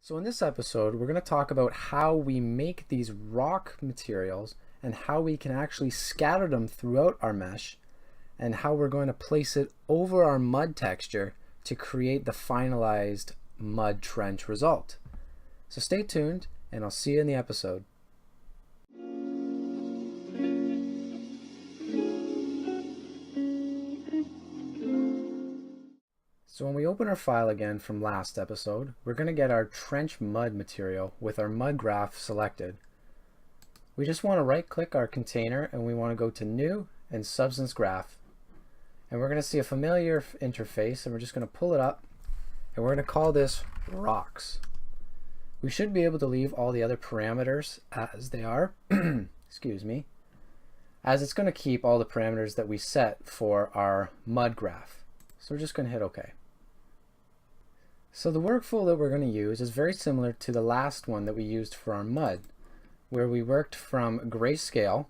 So in this episode, we're going to talk about how we make these rock materials and how we can actually scatter them throughout our mesh and how we're going to place it over our mud texture to create the finalized mud trench result. So stay tuned and I'll see you in the episode. So when we open our file again from last episode, we're going to get our trench mud material with our mud graph selected. We just want to right click our container and we want to go to New and Substance Graph. And we're going to see a familiar interface and we're just going to pull it up and we're going to call this Rocks. We should be able to leave all the other parameters as they are, excuse me, as it's going to keep all the parameters that we set for our mud graph. So we're just going to hit OK. So the workflow that we're going to use is very similar to the last one that we used for our mud, where we worked from grayscale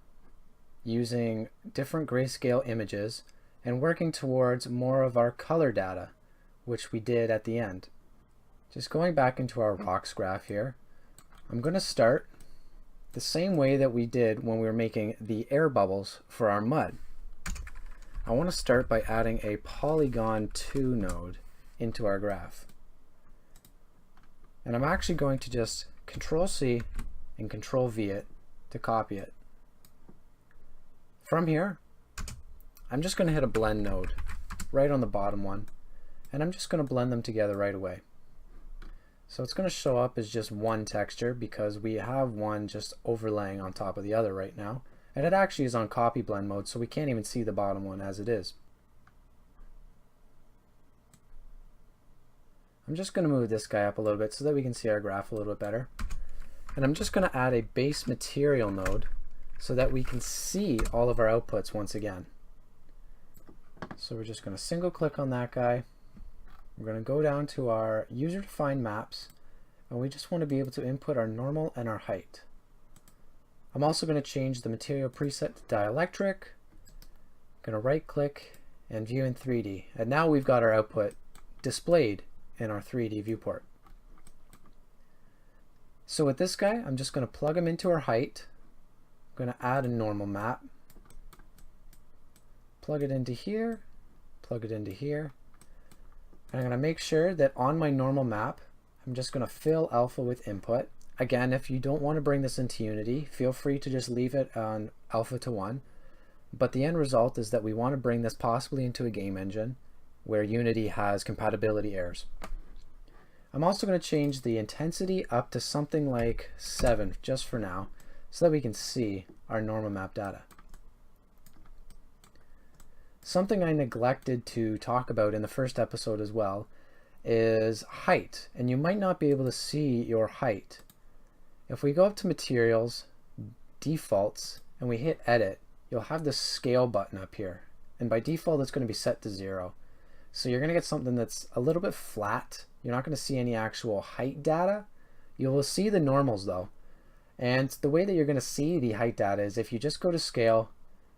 using different grayscale images and working towards more of our color data, which we did at the end. Just going back into our rocks graph here, I'm going to start the same way that we did when we were making the air bubbles for our mud. I want to start by adding a polygon 2 node into our graph. And I'm actually going to just Control C and Control V it to copy it. From here, I'm just going to hit a blend node right on the bottom one, and I'm just going to blend them together right away. So it's going to show up as just one texture because we have one just overlaying on top of the other right now. And it actually is on copy blend mode, so we can't even see the bottom one as it is. I'm just going to move this guy up a little bit so that we can see our graph a little bit better. And I'm just going to add a base material node so that we can see all of our outputs once again. So we're just going to single click on that guy. We're going to go down to our user-defined maps, and we just want to be able to input our normal and our height. I'm also going to change the material preset to dielectric. I'm going to right click and view in 3D. And now we've got our output displayed in our 3D viewport. So with this guy, I'm just going to plug him into our height. I'm going to add a normal map. Plug it into here, plug it into here. And I'm going to make sure that on my normal map, I'm just going to fill alpha with input. Again, if you don't want to bring this into Unity, feel free to just leave it on alpha to 1. But the end result is that we want to bring this possibly into a game engine where Unity has compatibility errors. I'm also going to change the intensity up to something like 7 just for now so that we can see our normal map data. Something I neglected to talk about in the first episode as well is height, and you might not be able to see your height. If we go up to Materials, Defaults, and we hit Edit, you'll have the Scale button up here. And by default, it's going to be set to 0. So you're going to get something that's a little bit flat. You're not going to see any actual height data. You will see the normals though. And the way that you're going to see the height data is if you just go to Scale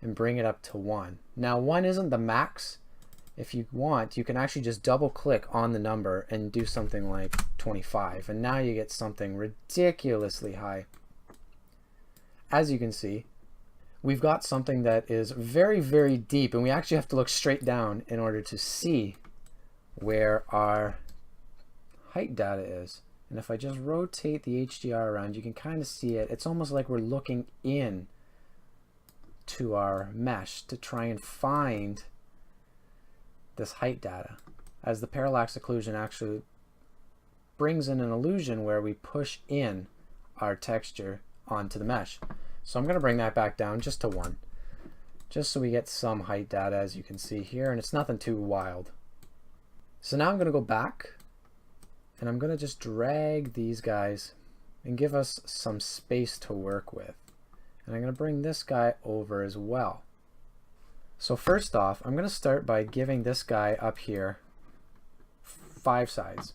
and bring it up to 1. Now 1 isn't the max. If you want, you can actually just double click on the number and do something like 25. And now you get something ridiculously high. As you can see, we've got something that is very, very deep, and we actually have to look straight down in order to see where our height data is. And if I just rotate the HDR around, you can kind of see it. It's almost like we're looking in to our mesh to try and find this height data, as the parallax occlusion actually brings in an illusion where we push in our texture onto the mesh. So I'm going to bring that back down just to 1, just so we get some height data as you can see here, and it's nothing too wild. So now I'm going to go back and I'm going to just drag these guys and give us some space to work with. And I'm going to bring this guy over as well. So first off, I'm going to start by giving this guy up here 5 sides.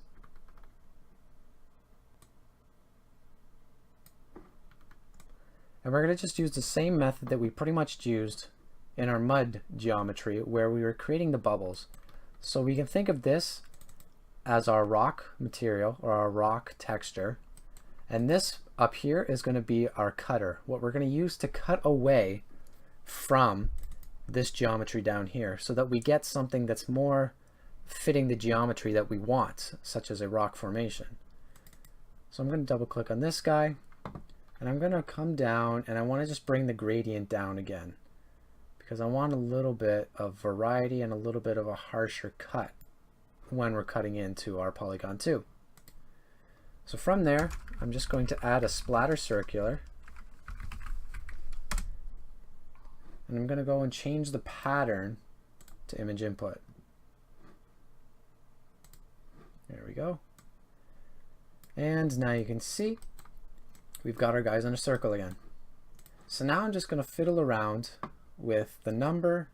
And we're going to just use the same method that we pretty much used in our mud geometry where we were creating the bubbles. So we can think of this as our rock material or our rock texture. And this up here is going to be our cutter, what we're going to use to cut away from this geometry down here so that we get something that's more fitting the geometry that we want, such as a rock formation. So I'm going to double click on this guy, and I'm going to come down, and I want to just bring the gradient down again because I want a little bit of variety and a little bit of a harsher cut when we're cutting into our polygon 2. So from there, I'm just going to add a splatter circular, and I'm going to go and change the pattern to image input. There we go. And now you can see we've got our guys in a circle again. So now I'm just going to fiddle around with the number,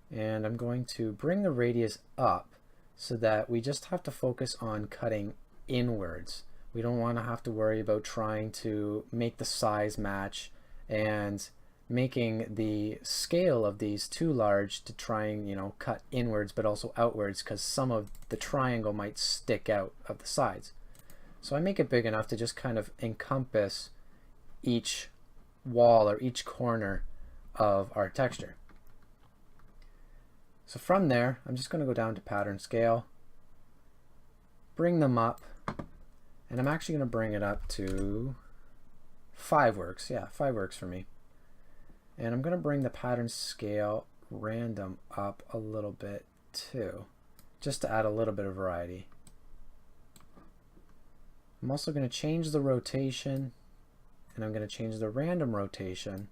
and I'm going to bring the radius up so that we just have to focus on cutting inwards. We don't want to have to worry about trying to make the size match and making the scale of these too large to try and, you know, cut inwards but also outwards, because some of the triangle might stick out of the sides. So I make it big enough to just kind of encompass each wall or each corner of our texture. So from there, I'm just going to go down to pattern scale, bring them up, and I'm actually going to bring it up to 5 works. Yeah, 5 works for me. And I'm going to bring the pattern scale random up a little bit too, just to add a little bit of variety. I'm also going to change the rotation, and I'm going to change the random rotation.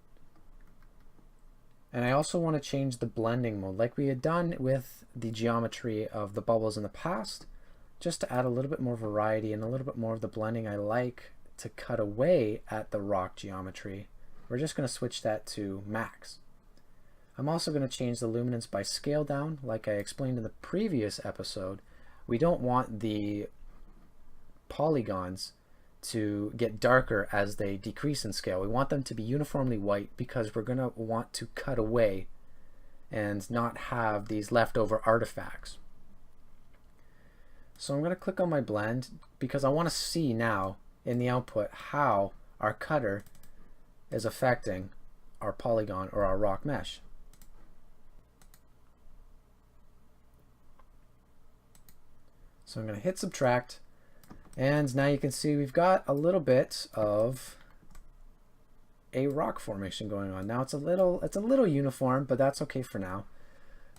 And I also want to change the blending mode like we had done with the geometry of the bubbles in the past, just to add a little bit more variety and a little bit more of the blending I like to cut away at the rock geometry. We're just going to switch that to max. I'm also going to change the luminance by scale down like I explained in the previous episode. We don't want the polygons to get darker as they decrease in scale. We want them to be uniformly white because we're going to want to cut away and not have these leftover artifacts. So I'm going to click on my blend because I want to see now in the output how our cutter is affecting our polygon or our rock mesh. So I'm going to hit subtract, and now you can see we've got a little bit of a rock formation going on. Now it's a little uniform, but that's okay for now.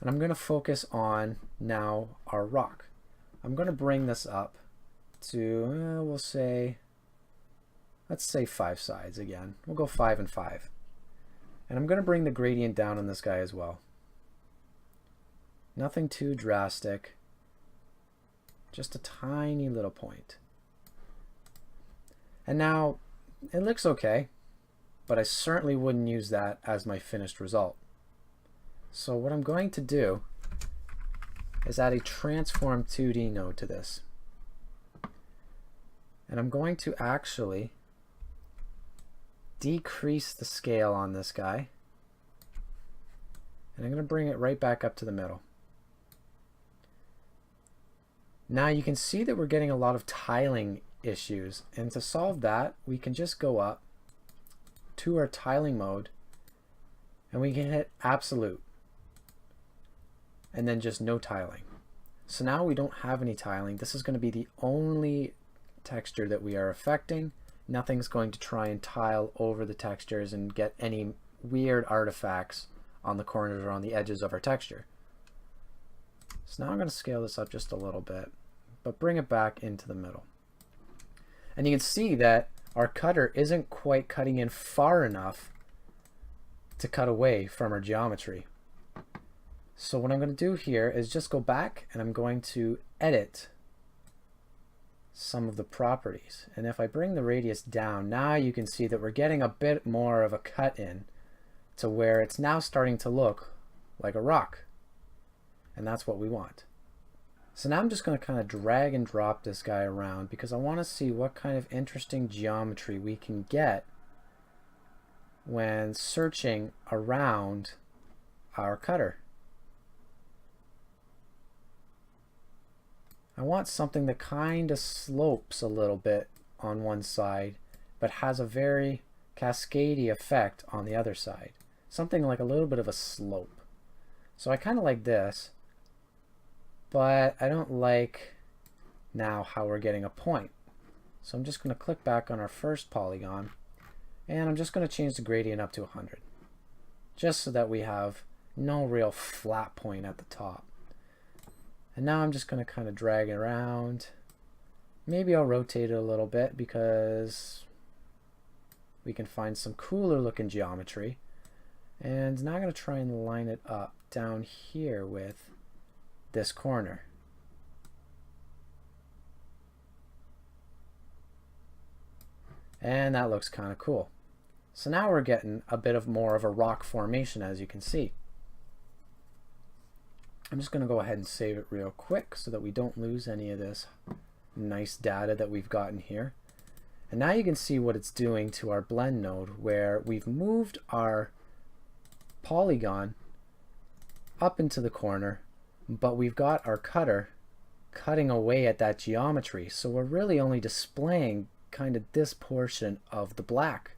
And I'm going to focus on now our rock. I'm going to bring this up to let's say 5 sides again. We'll go 5 and 5. And I'm going to bring the gradient down on this guy as well. Nothing too drastic. Just a tiny little point. And now it looks okay, but I certainly wouldn't use that as my finished result. So what I'm going to do is add a transform 2D node to this. And I'm going to actually decrease the scale on this guy. And I'm going to bring it right back up to the middle. Now you can see that we're getting a lot of tiling issues, and to solve that we can just go up to our tiling mode and we can hit absolute and then just no tiling. So now we don't have any tiling. This is going to be the only texture that we are affecting. Nothing's going to try and tile over the textures and get any weird artifacts on the corners or on the edges of our texture. So now I'm going to scale this up just a little bit, but bring it back into the middle. And you can see that our cutter isn't quite cutting in far enough to cut away from our geometry. So what I'm going to do here is just go back and I'm going to edit some of the properties. And if I bring the radius down, now you can see that we're getting a bit more of a cut in to where it's now starting to look like a rock. And that's what we want. So now I'm just going to kind of drag and drop this guy around because I want to see what kind of interesting geometry we can get when searching around our cutter. I want something that kind of slopes a little bit on one side, but has a very cascadey effect on the other side. Something like a little bit of a slope. So I kind of like this, but I don't like now how we're getting a point. So I'm just going to click back on our first polygon, and I'm just going to change the gradient up to 100, just so that we have no real flat point at the top. And now I'm just going to kind of drag it around. Maybe I'll rotate it a little bit because we can find some cooler looking geometry. And now I'm going to try and line it up down here with this corner. And that looks kind of cool. So now we're getting a bit of more of a rock formation, as you can see. I'm just going to go ahead and save it real quick so that we don't lose any of this nice data that we've gotten here. And now you can see what it's doing to our blend node, where we've moved our polygon up into the corner, but we've got our cutter cutting away at that geometry. So we're really only displaying kind of this portion of the black.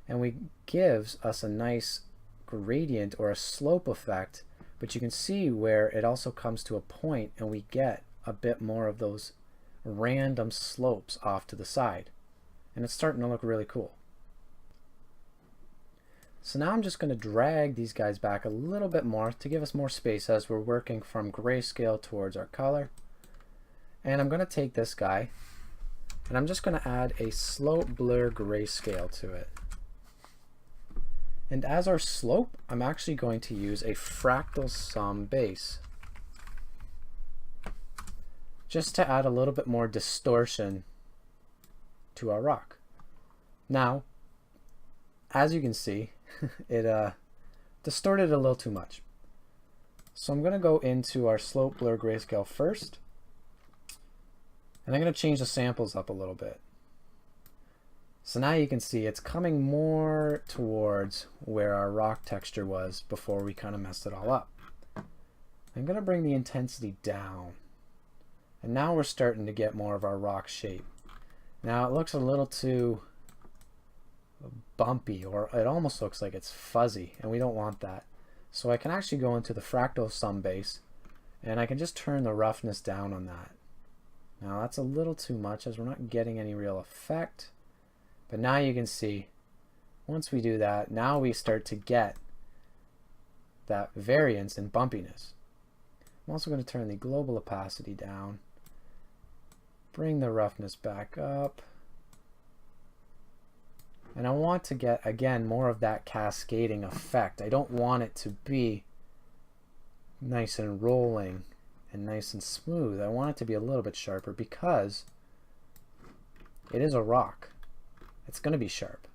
And we gives us a nice gradient or a slope effect, but you can see where it also comes to a point and we get a bit more of those random slopes off to the side. And it's starting to look really cool. So now I'm just going to drag these guys back a little bit more to give us more space as we're working from grayscale towards our color. And I'm going to take this guy and I'm just going to add a slope blur grayscale to it. And as our slope, I'm actually going to use a fractal sum base, just to add a little bit more distortion to our rock. Now, as you can see, it distorted a little too much. So I'm going to go into our slope blur grayscale first, and I'm going to change the samples up a little bit. So now you can see it's coming more towards where our rock texture was before we kind of messed it all up. I'm going to bring the intensity down. And now we're starting to get more of our rock shape. Now it looks a little too bumpy, or it almost looks like it's fuzzy, and we don't want that. So I can actually go into the fractal sum base, and I can just turn the roughness down on that. Now that's a little too much as we're not getting any real effect. But now you can see, once we do that, now we start to get that variance and bumpiness. I'm also going to turn the global opacity down, bring the roughness back up, and I want to get, again, more of that cascading effect. I don't want it to be nice and rolling and nice and smooth. I want it to be a little bit sharper because it is a rock. It's going to be sharp.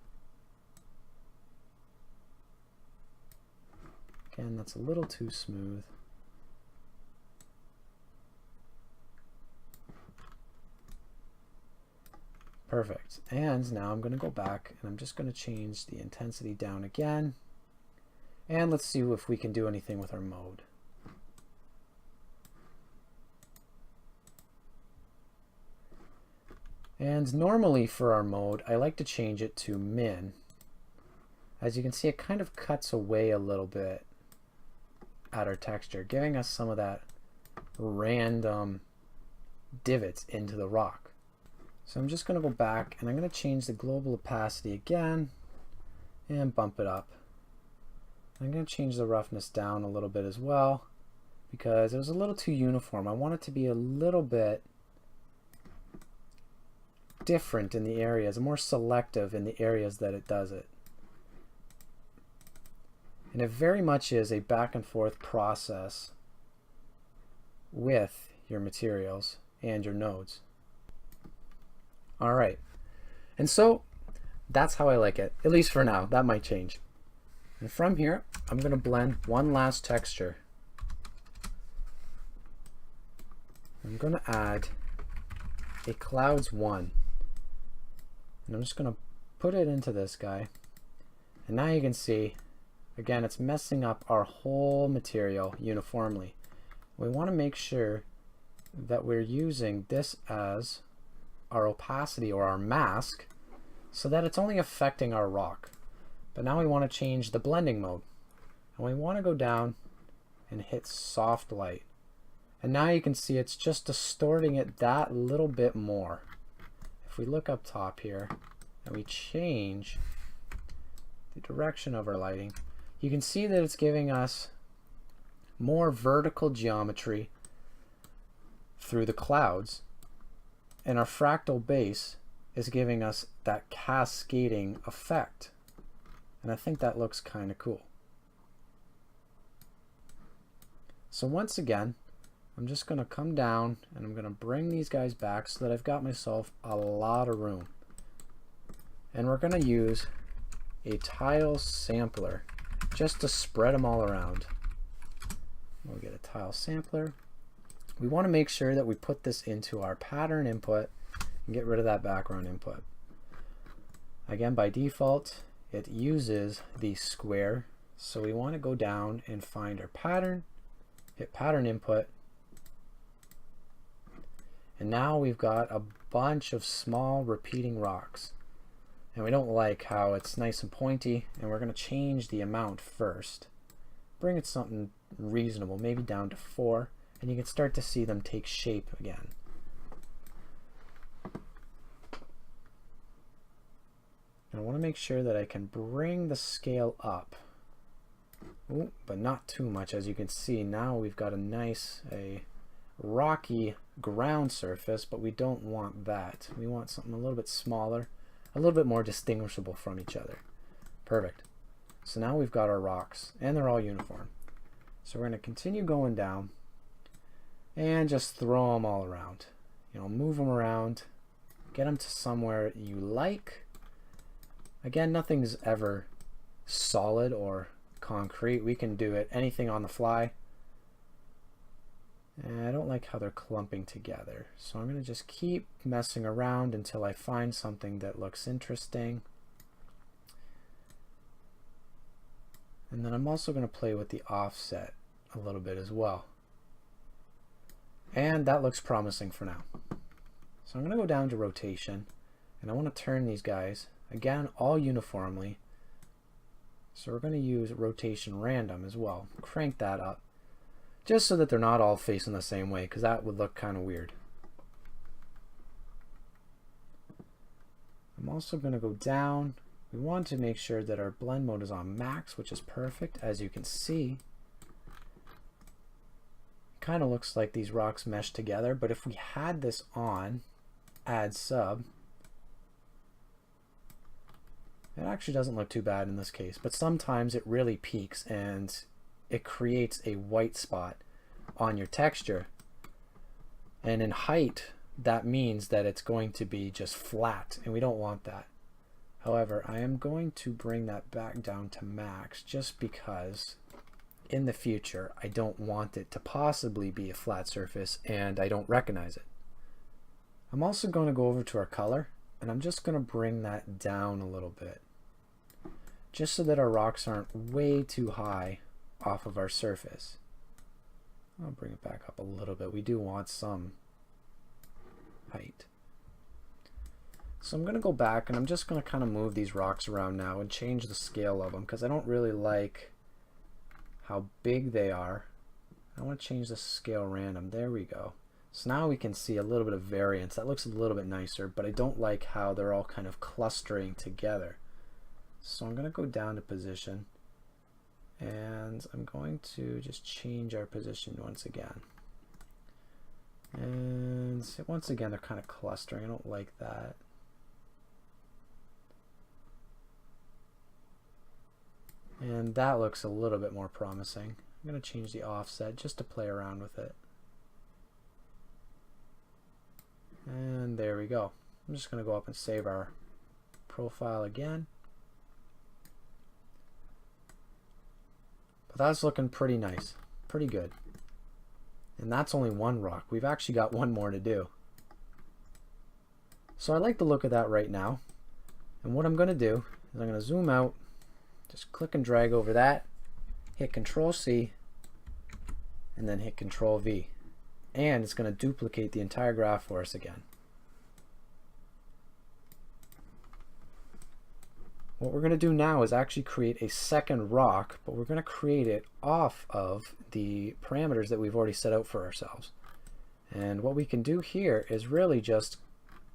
Again, that's a little too smooth. Perfect. And now I'm going to go back and I'm just going to change the intensity down again. And let's see if we can do anything with our mode. And normally for our mode, I like to change it to min. As you can see, it kind of cuts away a little bit at our texture, giving us some of that random divots into the rock. So I'm just going to go back and I'm going to change the global opacity again and bump it up. I'm going to change the roughness down a little bit as well because it was a little too uniform. I want it to be a little bit different in the areas, more selective in the areas that it does it. And it very much is a back and forth process with your materials and your nodes. All right, and so that's how I like it, at least for now. That might change. And from here, I'm going to blend one last texture. I'm going to add a clouds 1. And I'm just going to put it into this guy. And now you can see Again, it's messing up our whole material uniformly. We want to make sure that we're using this as our opacity or our mask so that it's only affecting our rock. But now we want to change the blending mode. And we want to go down and hit soft light. And now you can see it's just distorting it that little bit more. If we look up top here and we change the direction of our lighting, you can see that it's giving us more vertical geometry through the clouds, and our fractal base is giving us that cascading effect. And I think that looks kind of cool. So once again, I'm just going to come down and I'm going to bring these guys back so that I've got myself a lot of room. And we're going to use a tile sampler just to spread them all around. We'll get a tile sampler. We want to make sure that we put this into our pattern input and get rid of that background input. Again, by default, it uses the square. So we want to go down and find our pattern, hit pattern input. And now we've got a bunch of small repeating rocks. And we don't like how it's nice and pointy, and we're going to change the amount first. Bring it something reasonable, maybe down to 4, and you can start to see them take shape again. And I want to make sure that I can bring the scale up. Ooh, but not too much. As you can see, now we've got a rocky ground surface, but we don't want that. We want something a little bit smaller, a little bit more distinguishable from each other. Perfect. So now we've got our rocks, and they're all uniform. So we're going to continue going down and just throw them all around. You know, move them around, get them to somewhere you like. Again, nothing's ever solid or concrete. We can do it anything on the fly. And I don't like how they're clumping together, so I'm going to just keep messing around until I find something that looks interesting. And then I'm also going to play with the offset a little bit as well. And that looks promising for now. So I'm going to go down to rotation, and I want to turn these guys, again, all uniformly. So we're going to use rotation random as well. Crank that up, just so that they're not all facing the same way, because that would look kind of weird. I'm also going to go down. We want to make sure that our blend mode is on max, which is perfect. As you can see, it kind of looks like these rocks mesh together, but if we had this on, add sub, it actually doesn't look too bad in this case, but sometimes it really peaks and it creates a white spot on your texture. And in height, that means that it's going to be just flat, and we don't want that. However, I am going to bring that back down to max just because in the future I don't want it to possibly be a flat surface and I don't recognize it. I'm also going to go over to our color, and I'm just going to bring that down a little bit, just so that our rocks aren't way too high off of our surface. I'll bring it back up a little bit. We do want some height. So I'm going to go back, and I'm just going to kind of move these rocks around now and change the scale of them, because I don't really like how big they are. I want to change the scale random. There we go. So now we can see a little bit of variance. That looks a little bit nicer, but I don't like how they're all kind of clustering together. So I'm going to go down to position, and I'm going to just change our position once again. And once again, they're kind of clustering. I don't like that. And that looks a little bit more promising. I'm going to change the offset just to play around with it. And there we go. I'm just going to go up and save our profile again. But that's looking pretty nice, pretty good. And that's only one rock. We've actually got one more to do. So I like the look of that right now. And what I'm going to do is I'm going to zoom out, Just click and drag over that, hit Control C, and then hit Control V. And it's going to duplicate the entire graph for us again. What we're going to do now is actually create a second rock, but we're going to create it off of the parameters that we've already set out for ourselves. And what we can do here is really just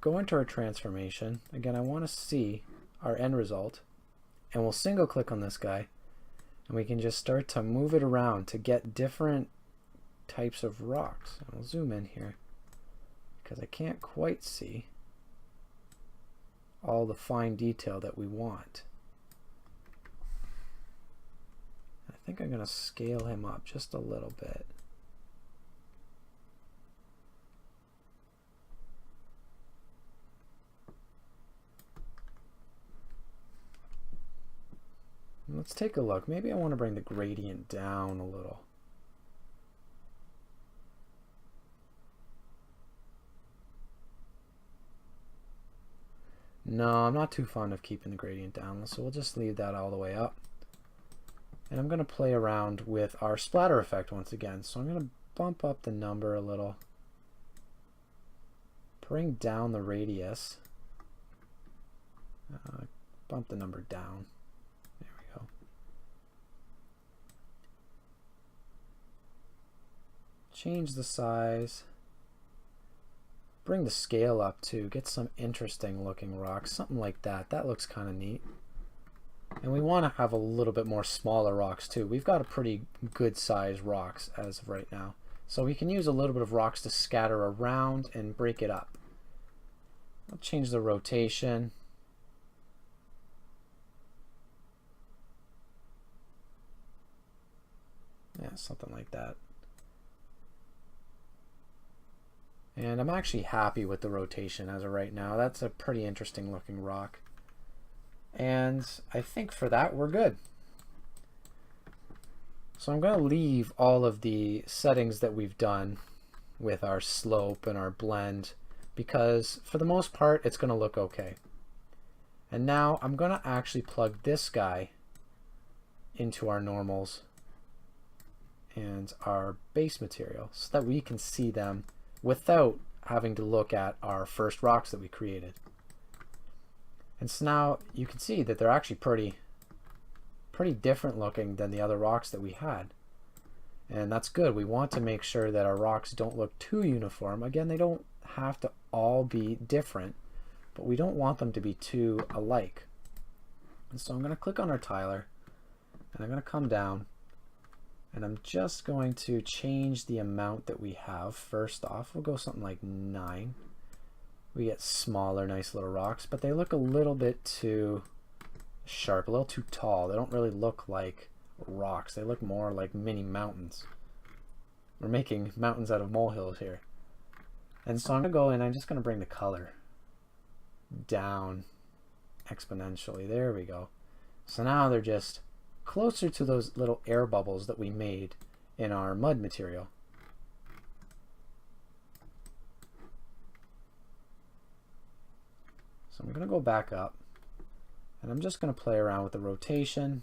go into our transformation. Again, I want to see our end result, and we'll single click on this guy, and we can just start to move it around to get different types of rocks. And I'll zoom in here because I can't quite see all the fine detail that we want. I think I'm going to scale him up just a little bit. Let's take a look. Maybe I want to bring the gradient down a little. No, I'm not too fond of keeping the gradient down, so we'll just leave that all the way up. And I'm going to play around with our splatter effect once again. So I'm going to bump up the number a little, bring down the radius, bump the number down. There we go. Change the size. Bring the scale up too, get some interesting looking rocks, something like that. That looks kind of neat. And we want to have a little bit more smaller rocks too. We've got a pretty good size rocks as of right now. So we can use a little bit of rocks to scatter around and break it up. I'll change the rotation. Yeah, something like that. And I'm actually happy with the rotation as of right now. That's a pretty interesting looking rock. And I think for that we're good. So I'm going to leave all of the settings that we've done with our slope and our blend, because for the most part it's going to look okay. And now I'm going to actually plug this guy into our normals and our base material so that we can see them without having to look at our first rocks that we created. And so now you can see that they're actually pretty different looking than the other rocks that we had. And that's good. We want to make sure that our rocks don't look too uniform. Again, they don't have to all be different, but we don't want them to be too alike. And so I'm going to click on our tiler, and I'm going to come down, and I'm just going to change the amount that we have. First off, we'll go something like 9. We get smaller, nice little rocks, but they look a little bit too sharp, a little too tall. They don't really look like rocks. They look more like mini mountains. We're making mountains out of molehills here. And so I'm going to go in, I'm just going to bring the color down exponentially. There we go. So now they're just closer to those little air bubbles that we made in our mud material. So I'm going to go back up, and I'm just going to play around with the rotation,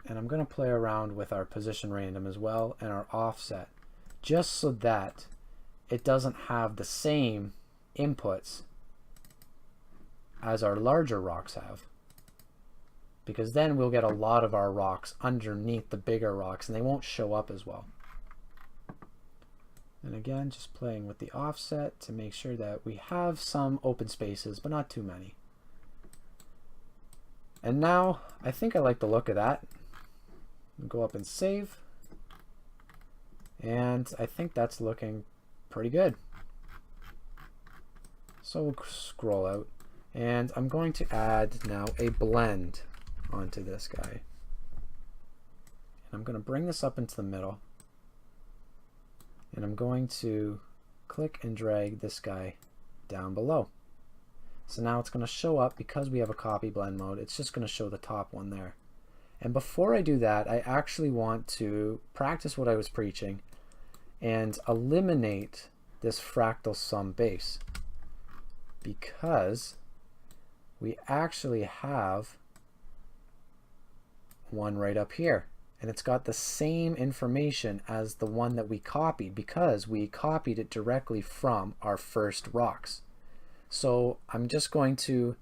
and I'm going to play around with our position random as well and our offset, just so that it doesn't have the same inputs as our larger rocks have, because then we'll get a lot of our rocks underneath the bigger rocks and they won't show up as well. And again, just playing with the offset to make sure that we have some open spaces, but not too many. And now I think I like the look of that. Go up and save. And I think that's looking pretty good. So we'll scroll out, and I'm going to add now a blend onto this guy. And I'm going to bring this up into the middle, and I'm going to click and drag this guy down below. So now it's going to show up, because we have a copy blend mode, it's just going to show the top one there. And before I do that, I actually want to practice what I was preaching and eliminate this fractal sum base, because we actually have one right up here, and it's got the same information as the one that we copied because we copied it directly from our first rocks. So I'm just going to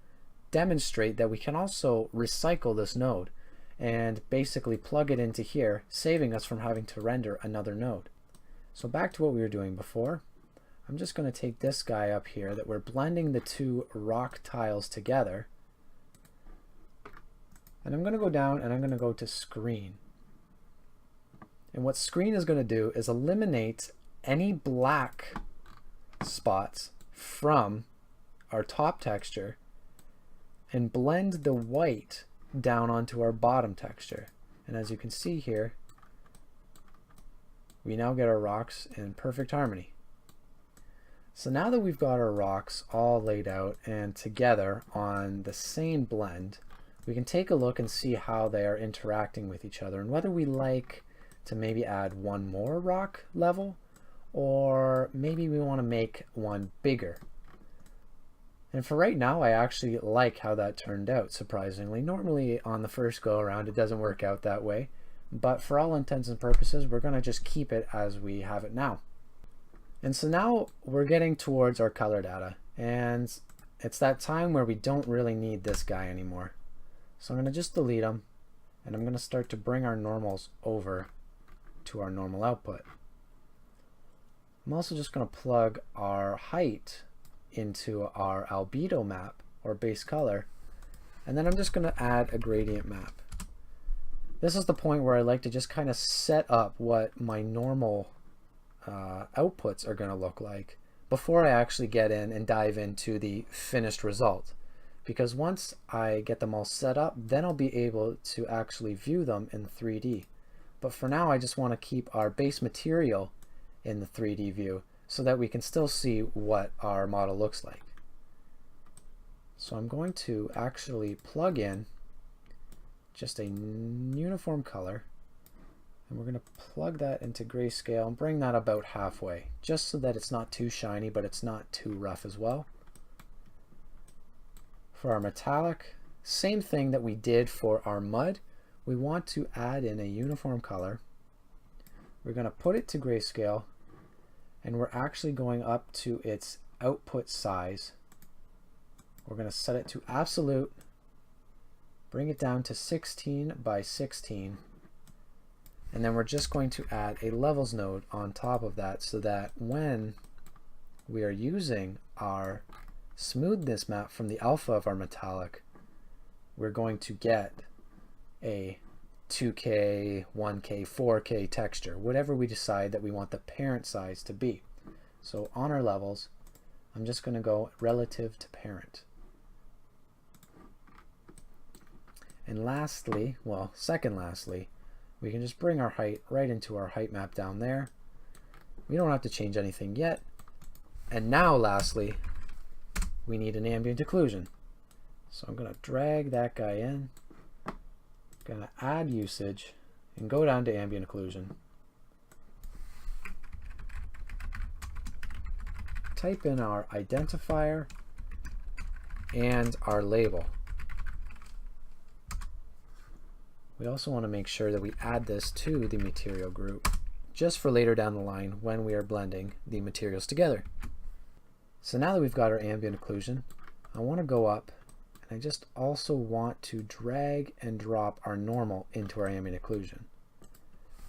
demonstrate that we can also recycle this node and basically plug it into here, saving us from having to render another node. So back to what we were doing before. I'm just going to take this guy up here that we're blending the two rock tiles together, and I'm going to go down and I'm going to go to screen. And what screen is going to do is eliminate any black spots from our top texture and blend the white down onto our bottom texture. And as you can see here, we now get our rocks in perfect harmony. So now that we've got our rocks all laid out and together on the same blend, we can take a look and see how they are interacting with each other and whether we like to maybe add one more rock level, or maybe we want to make one bigger. And for right now, I actually like how that turned out, surprisingly. Normally on the first go around it doesn't work out that way, but for all intents and purposes we're going to just keep it as we have it now. And so now we're getting towards our color data, and it's that time where we don't really need this guy anymore. So I'm going to just delete him, and I'm going to start to bring our normals over to our normal output. I'm also just going to plug our height into our albedo map, or base color, and then I'm just going to add a gradient map. This is the point where I like to just kind of set up what my normal outputs are going to look like before I actually get in and dive into the finished result. Because once I get them all set up, then I'll be able to actually view them in 3D. But for now, I just want to keep our base material in the 3D view so that we can still see what our model looks like. So I'm going to actually plug in just a uniform color, and we're going to plug that into grayscale and bring that about halfway, just so that it's not too shiny but it's not too rough as well. For our metallic, same thing that we did for our mud. We want to add in a uniform color. We're going to put it to grayscale, and we're actually going up to its output size. We're going to set it to absolute, bring it down to 16 by 16, and then we're just going to add a levels node on top of that so that when we are using our smoothness map from the alpha of our metallic, we're going to get a 2K, 1K, 4K texture, whatever we decide that we want the parent size to be. So on our levels, I'm just going to go relative to parent. And lastly, well, second lastly, we can just bring our height right into our height map down there. We don't have to change anything yet. And now lastly, we need an ambient occlusion. So I'm going to drag that guy in, going to add usage, and go down to ambient occlusion. Type in our identifier and our label. We also want to make sure that we add this to the material group, just for later down the line when we are blending the materials together. So now that we've got our ambient occlusion, I want to go up, and I just also want to drag and drop our normal into our ambient occlusion.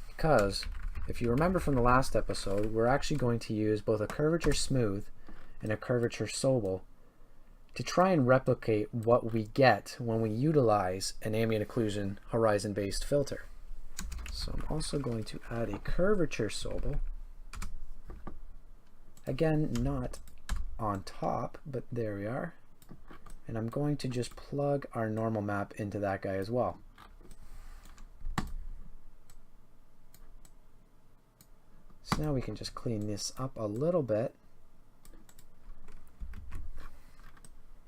Because if you remember from the last episode, we're actually going to use both a curvature smooth and a curvature sobel to try and replicate what we get when we utilize an ambient occlusion horizon-based filter. So I'm also going to add a curvature sobel. Again, not on top, but there we are. And I'm going to just plug our normal map into that guy as well. So now we can just clean this up a little bit.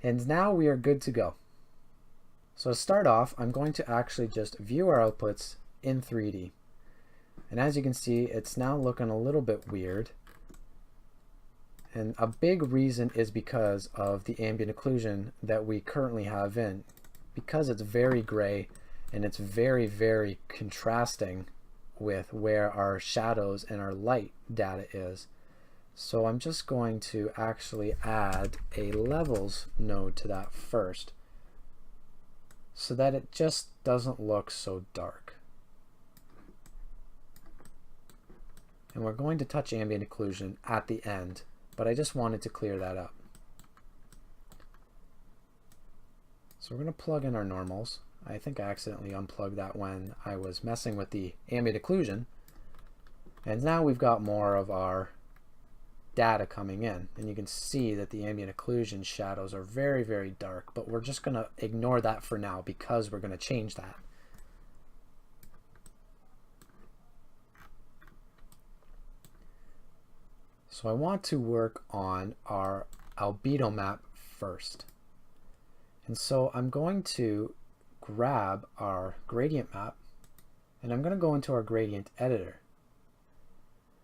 And now we are good to go. So to start off, I'm going to actually just view our outputs in 3D. And as you can see, it's now looking a little bit weird. And a big reason is because of the ambient occlusion that we currently have in. Because it's very gray and it's very, very contrasting with where our shadows and our light data is. So I'm just going to actually add a levels node to that first so that it just doesn't look so dark. And we're going to touch ambient occlusion at the end, but I just wanted to clear that up. So we're going to plug in our normals. I think I accidentally unplugged that when I was messing with the ambient occlusion. And now we've got more of our data coming in. And you can see that the ambient occlusion shadows are very, very dark, but we're just going to ignore that for now because we're going to change that. So I want to work on our albedo map first. And so I'm going to grab our gradient map and I'm going to go into our gradient editor.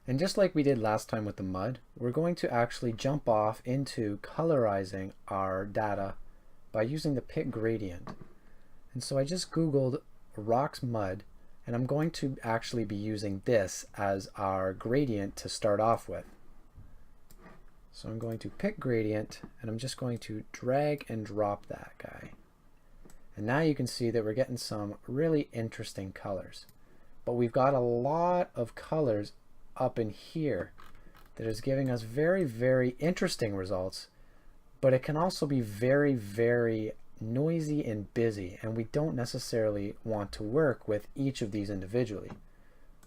And just like we did last time with the mud, we're going to actually jump off into colorizing our data by using the pick gradient. And so I just Googled rocks mud, and I'm going to actually be using this as our gradient to start off with. So I'm going to pick gradient and I'm just going to drag and drop that guy. And now you can see that we're getting some really interesting colors. But we've got a lot of colors up in here that is giving us very, very interesting results, but it can also be very, very noisy and busy, and we don't necessarily want to work with each of these individually.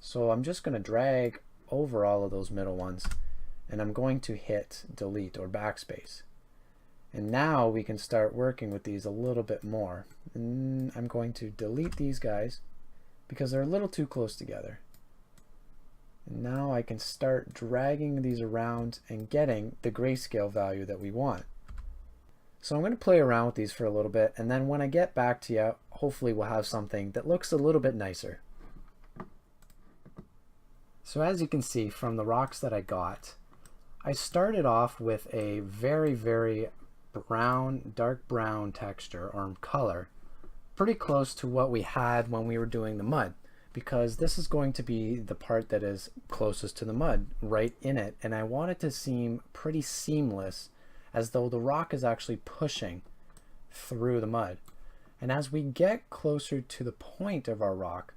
So I'm just going to drag over all of those middle ones and I'm going to hit delete or backspace. And now we can start working with these a little bit more. And I'm going to delete these guys because they're a little too close together. And now I can start dragging these around and getting the grayscale value that we want. So I'm going to play around with these for a little bit, and then when I get back to you, hopefully we'll have something that looks a little bit nicer. So as you can see from the rocks that I got, I started off with a very, very brown, dark brown texture or color, pretty close to what we had when we were doing the mud, because this is going to be the part that is closest to the mud right in it, and I want it to seem pretty seamless, as though the rock is actually pushing through the mud. And as we get closer to the point of our rock,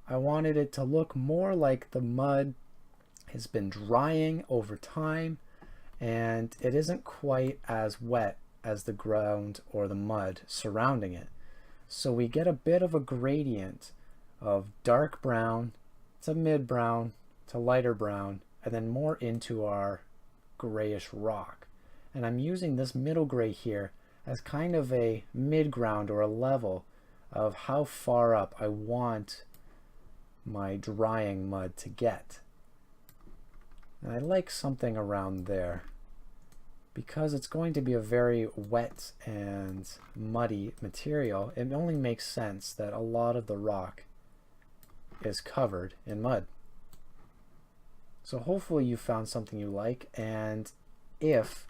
I wanted it to look more like the mud has been drying over time and it isn't quite as wet as the ground or the mud surrounding it. So we get a bit of a gradient of dark brown to mid brown to lighter brown and then more into our grayish rock. And I'm using this middle gray here as kind of a mid-ground or a level of how far up I want my drying mud to get. And I like something around there because it's going to be a very wet and muddy material. It only makes sense that a lot of the rock is covered in mud. So hopefully you found something you like, and if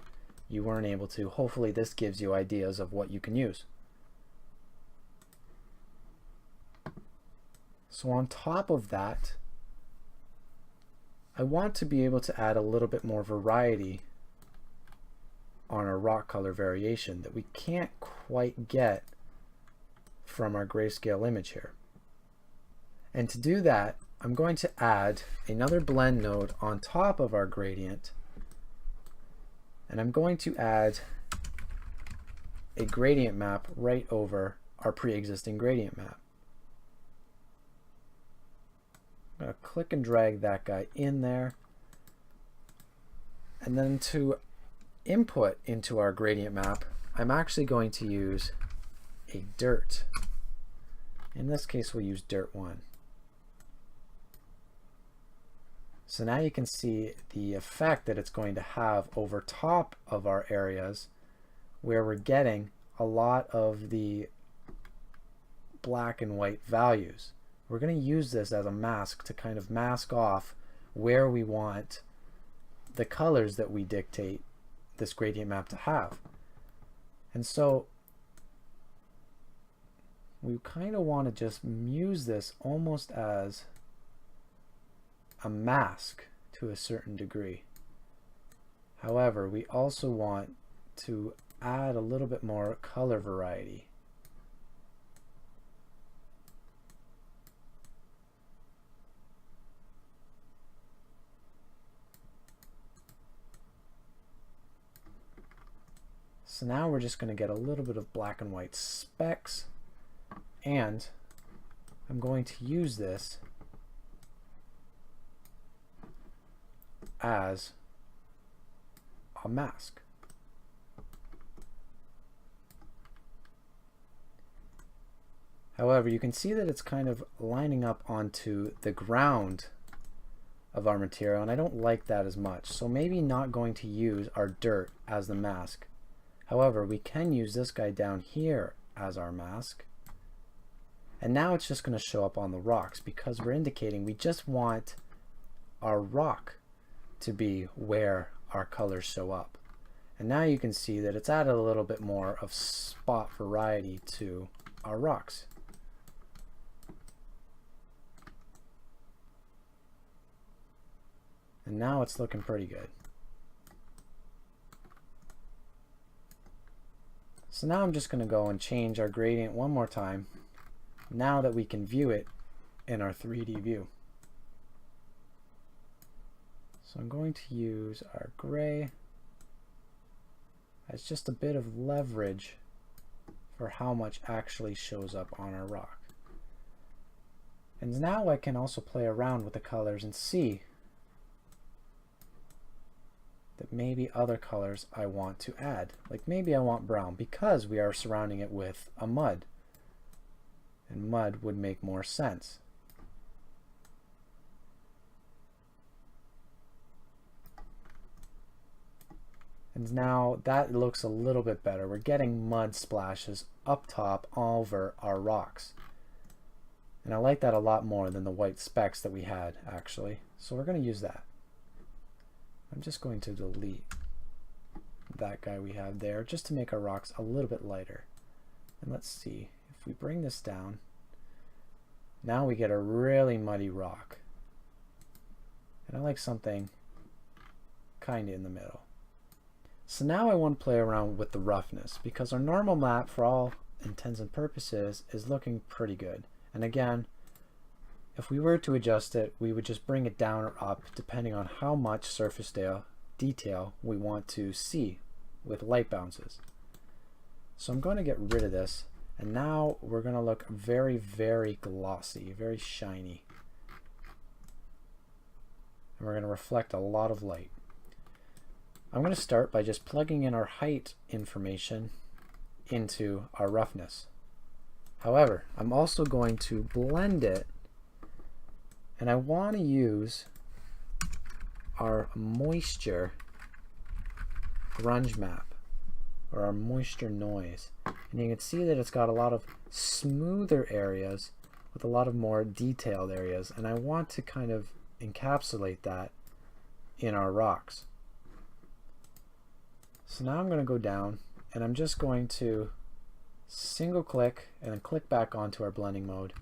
you weren't able to, hopefully this gives you ideas of what you can use. So on top of that, I want to be able to add a little bit more variety on our rock color variation that we can't quite get from our grayscale image here. And to do that, I'm going to add another blend node on top of our gradient, and I'm going to add a gradient map right over our pre-existing gradient map. I'm going to click and drag that guy in there, and then to input into our gradient map, I'm actually going to use a dirt. In this case, we'll use dirt 1. So now you can see the effect that it's going to have over top of our areas where we're getting a lot of the black and white values. We're going to use this as a mask to kind of mask off where we want the colors that we dictate this gradient map to have. And so we kind of want to just use this almost as a mask to a certain degree. However, we also want to add a little bit more color variety. So now we're just going to get a little bit of black and white specks, and I'm going to use this as a mask. However, you can see that it's kind of lining up onto the ground of our material, and I don't like that as much. So maybe not going to use our dirt as the mask. However, we can use this guy down here as our mask. And now it's just going to show up on the rocks because we're indicating we just want our rock to be where our colors show up. And now you can see that it's added a little bit more of spot variety to our rocks. And now it's looking pretty good. So now I'm just going to go and change our gradient one more time, now that we can view it in our 3D view. So I'm going to use our gray as just a bit of leverage for how much actually shows up on our rock. And now I can also play around with the colors and see that maybe other colors I want to add. Like maybe I want brown because we are surrounding it with a mud, and mud would make more sense. And now that looks a little bit better. We're getting mud splashes up top over our rocks. And I like that a lot more than the white specks that we had actually. So we're going to use that. I'm just going to delete that guy we have there just to make our rocks a little bit lighter. And let's see, if we bring this down, now we get a really muddy rock. And I like something kind of in the middle. So now I want to play around with the roughness because our normal map for all intents and purposes is looking pretty good. And again, if we were to adjust it, we would just bring it down or up depending on how much surface detail we want to see with light bounces. So I'm going to get rid of this, and now we're going to look very, very glossy, very shiny. And we're going to reflect a lot of light. I'm going to start by just plugging in our height information into our roughness. However, I'm also going to blend it, and I want to use our moisture grunge map, or our moisture noise. And you can see that it's got a lot of smoother areas with a lot of more detailed areas, and I want to kind of encapsulate that in our rocks. So now I'm going to go down, and I'm just going to single click and then click back onto our blending mode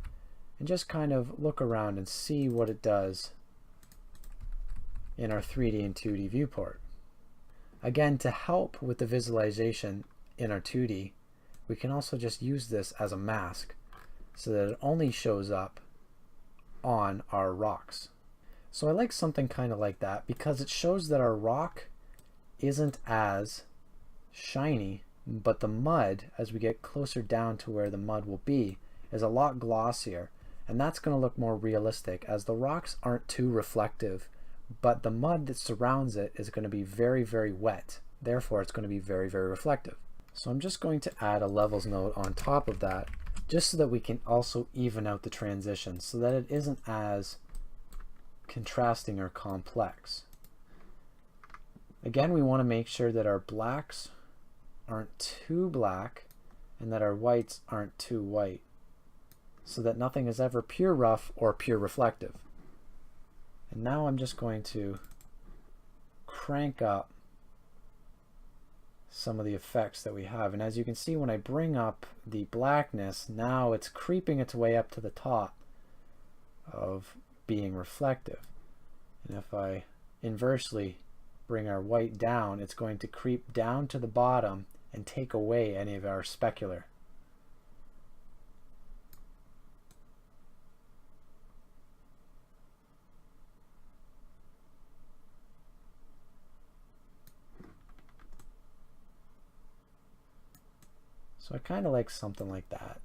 and just kind of look around and see what it does in our 3D and 2D viewport. Again, to help with the visualization in our 2D, we can also just use this as a mask so that it only shows up on our rocks. So I like something kind of like that because it shows that our rock isn't as shiny, but the mud, as we get closer down to where the mud will be, is a lot glossier, and that's going to look more realistic as the rocks aren't too reflective, but the mud that surrounds it is going to be very, very wet. Therefore, it's going to be very, very reflective. So I'm just going to add a levels node on top of that just so that we can also even out the transition so that it isn't as contrasting or complex. Again, we want to make sure that our blacks aren't too black and that our whites aren't too white, so that nothing is ever pure rough or pure reflective. And now I'm just going to crank up some of the effects that we have. And as you can see, when I bring up the blackness, now it's creeping its way up to the top of being reflective. And if I inversely bring our white down, it's going to creep down to the bottom and take away any of our specular. So I kind of like something like that.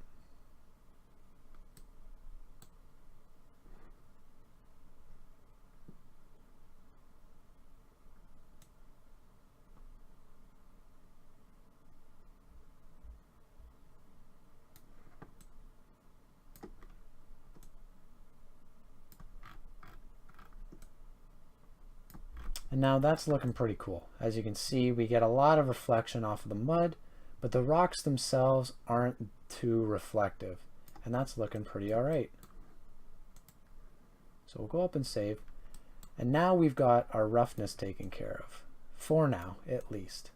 And now that's looking pretty cool. As you can see, we get a lot of reflection off of the mud, but the rocks themselves aren't too reflective. And that's looking pretty all right. So we'll go up and save. And now we've got our roughness taken care of, for now at least.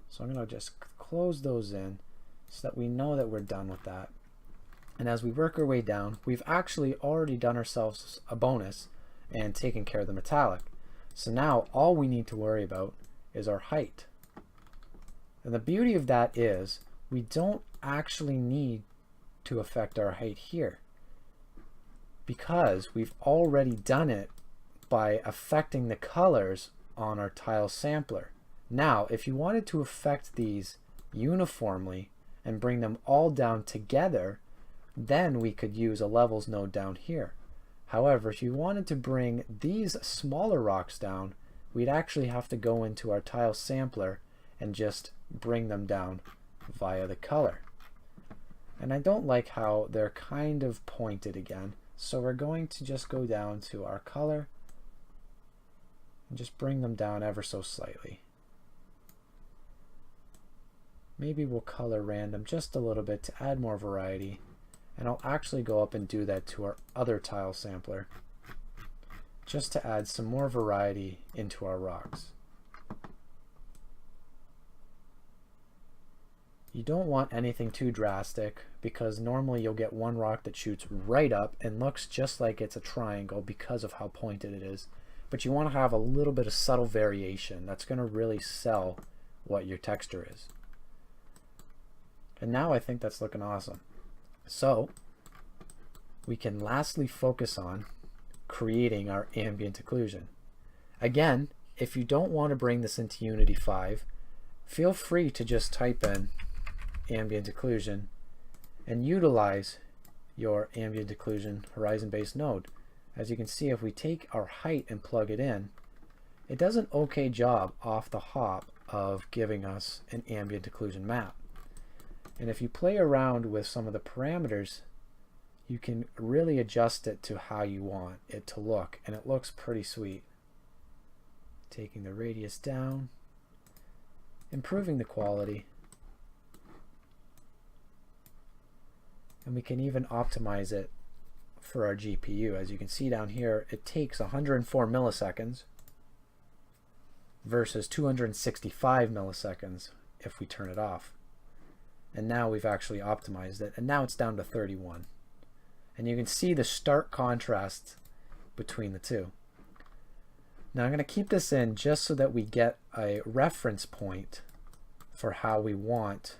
So I'm going to just close those in so that we know that we're done with that. And as we work our way down, we've actually already done ourselves a bonus and taken care of the metallic. So now all we need to worry about is our height. And the beauty of that is we don't actually need to affect our height here, because we've already done it by affecting the colors on our tile sampler. Now, if you wanted to affect these uniformly and bring them all down together, then we could use a levels node down here. However, if you wanted to bring these smaller rocks down, we'd actually have to go into our tile sampler and just bring them down via the color. And I don't like how they're kind of pointed again, so we're going to just go down to our color and just bring them down ever so slightly. Maybe we'll color random just a little bit to add more variety. And I'll actually go up and do that to our other tile sampler, just to add some more variety into our rocks. You don't want anything too drastic, because normally you'll get one rock that shoots right up and looks just like it's a triangle because of how pointed it is. But you want to have a little bit of subtle variation that's going to really sell what your texture is. And now I think that's looking awesome. So we can lastly focus on creating our ambient occlusion. Again, if you don't want to bring this into Unity 5, feel free to just type in ambient occlusion and utilize your ambient occlusion horizon-based node. As you can see, if we take our height and plug it in, it does an okay job off the hop of giving us an ambient occlusion map. And if you play around with some of the parameters, you can really adjust it to how you want it to look, and it looks pretty sweet. Taking the radius down, improving the quality, and we can even optimize it for our GPU. As you can see down here, it takes 104 milliseconds versus 265 milliseconds if we turn it off. And now we've actually optimized it, and now it's down to 31. And you can see the stark contrast between the two. Now I'm going to keep this in just so that we get a reference point for how we want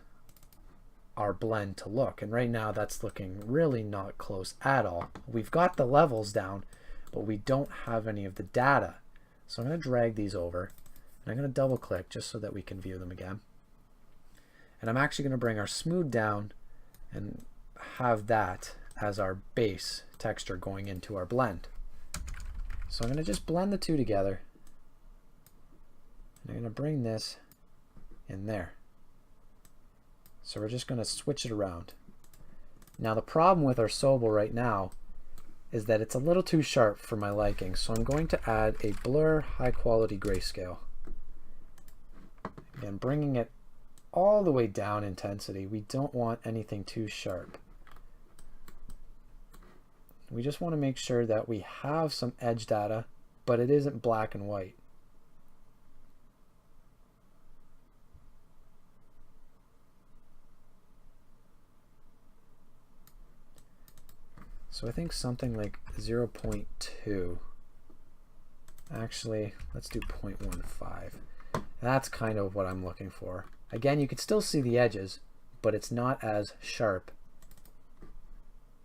our blend to look. And right now that's looking really not close at all. We've got the levels down, but we don't have any of the data. So I'm going to drag these over, and I'm going to double click just so that we can view them again. And I'm actually going to bring our smooth down and have that as our base texture going into our blend. So I'm going to just blend the two together. And I'm going to bring this in there. So we're just going to switch it around. Now the problem with our Sobel right now is that it's a little too sharp for my liking. So I'm going to add a blur high quality grayscale. Again, bringing it all the way down intensity. We don't want anything too sharp. We just want to make sure that we have some edge data, but it isn't black and white. So I think something like 0.2. Actually, let's do 0.15. That's kind of what I'm looking for. Again, you can still see the edges, but it's not as sharp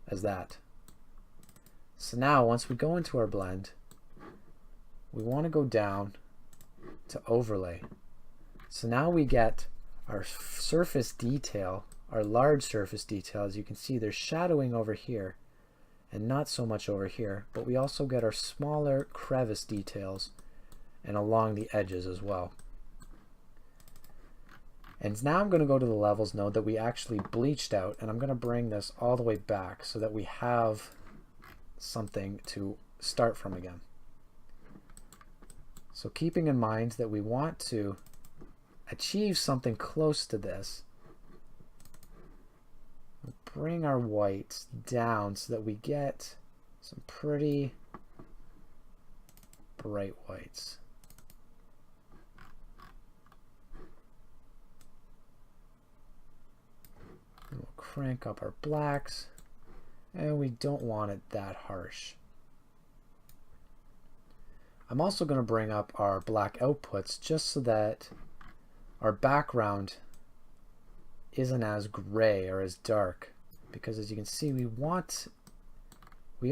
as that. So now once we go into our blend, we want to go down to overlay. So now we get our surface detail, our large surface detail. As you can see, there's shadowing over here and not so much over here, but we also get our smaller crevice details and along the edges as well. And now I'm going to go to the levels node that we actually bleached out, and I'm going to bring this all the way back so that we have something to start from again. So keeping in mind that we want to achieve something close to this, we'll bring our whites down so that we get some pretty bright whites. And we'll crank up our blacks, and we don't want it that harsh. I'm also going to bring up our black outputs just so that our background isn't as gray or as dark, because as you can see, we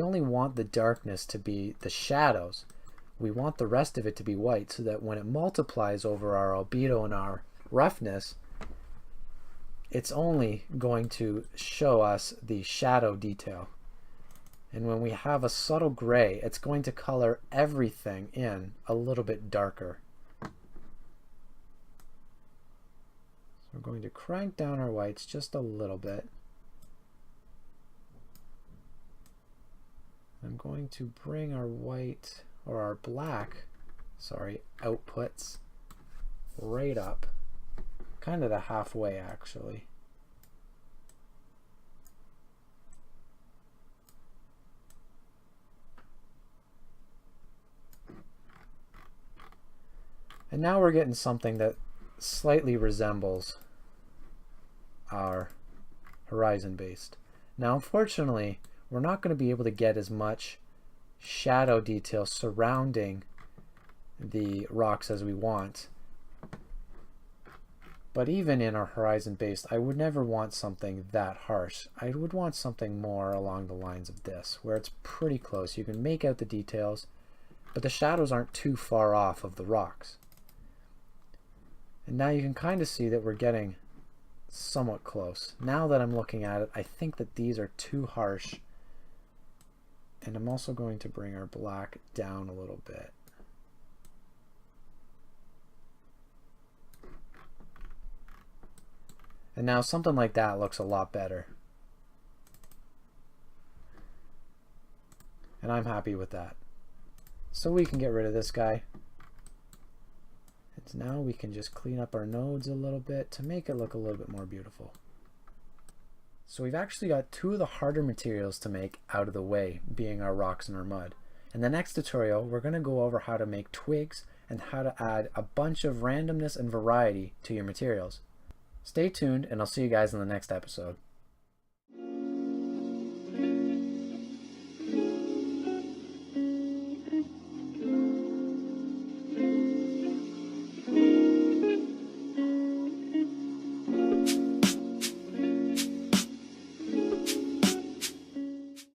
only want the darkness to be the shadows. We want the rest of it to be white so that when it multiplies over our albedo and our roughness, it's only going to show us the shadow detail. And when we have a subtle gray, it's going to color everything in a little bit darker. So we're going to crank down our whites just a little bit. I'm going to bring our white, or our black, sorry, outputs right up, kind of the halfway actually. And now we're getting something that slightly resembles our horizon based. Now unfortunately, we're not going to be able to get as much shadow detail surrounding the rocks as we want. But even in our horizon based, I would never want something that harsh. I would want something more along the lines of this, where it's pretty close. You can make out the details, but the shadows aren't too far off of the rocks. And now you can kind of see that we're getting somewhat close. Now that I'm looking at it, I think that these are too harsh. And I'm also going to bring our black down a little bit. And now something like that looks a lot better. And I'm happy with that. So we can get rid of this guy. And now we can just clean up our nodes a little bit to make it look a little bit more beautiful. So we've actually got two of the harder materials to make out of the way, being our rocks and our mud. In the next tutorial, we're going to go over how to make twigs and how to add a bunch of randomness and variety to your materials. Stay tuned, and I'll see you guys in the next episode.